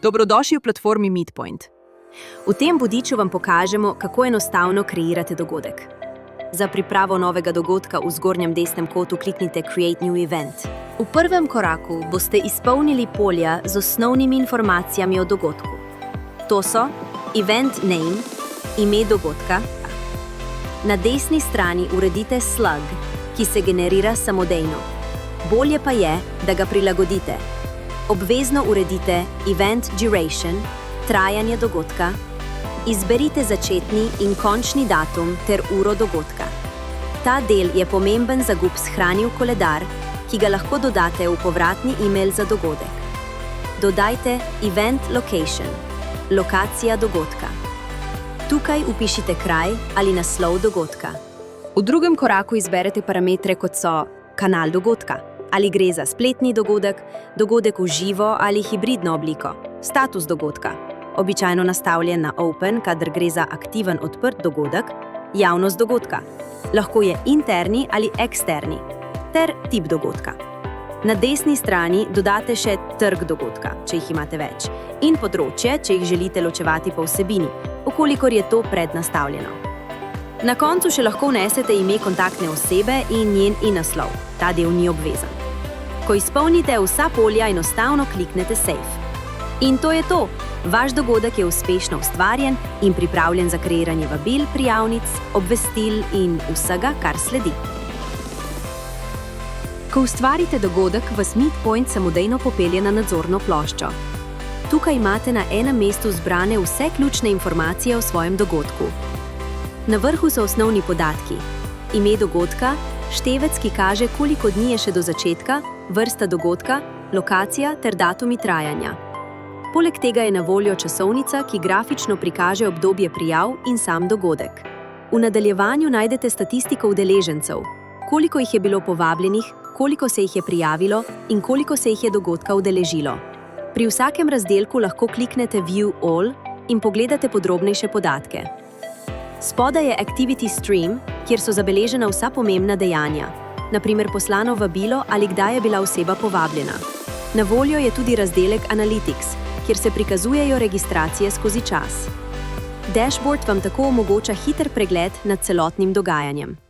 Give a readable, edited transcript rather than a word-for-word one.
Dobrodošli v platformi Meetpoint. V tem vodiču vam pokažemo, kako enostavno kreirate dogodek. Za pripravo novega dogodka v zgornjem desnem kotu kliknite Create New Event. V prvem koraku boste izpolnili polja z osnovnimi informacijami o dogodku. To so Event Name, ime dogodka. Na desni strani uredite slug, ki se generira samodejno. Bolje pa je, da ga prilagodite. Obvezno uredite Event Duration, trajanje dogodka, izberite začetni in končni datum ter uro dogodka. Ta del je pomemben za GUP shranil koledar, ki ga lahko dodate v povratni e-mail za dogodek. Dodajte Event Location, lokacija dogodka. Tukaj vpišite kraj ali naslov dogodka. V drugem koraku izberete parametre, kot so kanal dogodka, ali gre za spletni dogodek, dogodek v živo ali hibridno obliko, status dogodka, običajno nastavljen na Open, kadar gre za aktiven odprt dogodek, javnost dogodka, lahko je interni ali eksterni, ter tip dogodka. Na desni strani dodate še trg dogodka, če jih imate več, in področje, če jih želite ločevati po vsebini, ukolikor je to prednastavljeno. Na koncu še lahko vnesete ime kontaktne osebe in njen e-naslov, ta del ni obvezen. Ko izpolnite vsa polja, enostavno kliknete Save. In to je to! Vaš dogodek je uspešno ustvarjen in pripravljen za kreiranje vabil, prijavnic, obvestil in vsega, kar sledi. Ko ustvarite dogodek, vas Meetpoint samodejno popelje na nadzorno ploščo. Tukaj imate na enem mestu zbrane vse ključne informacije o svojem dogodku. Na vrhu so osnovni podatki, ime dogodka, števec, ki kaže, koliko dni je še do začetka, vrsta dogodka, lokacija ter datumi trajanja. Poleg tega je na voljo časovnica, ki grafično prikaže obdobje prijav in sam dogodek. V nadaljevanju najdete statistiko udeležencev, koliko jih je bilo povabljenih, koliko se jih je prijavilo in koliko se jih je dogodka udeležilo. Pri vsakem razdelku lahko kliknete View All in pogledate podrobnejše podatke. Spodaj je Activity Stream, kjer so zabeležena vsa pomembna dejanja, na primer poslano vabilo ali kdaj je bila oseba povabljena. Na voljo je tudi razdelek Analytics, kjer se prikazujejo registracije skozi čas. Dashboard vam tako omogoča hiter pregled nad celotnim dogajanjem.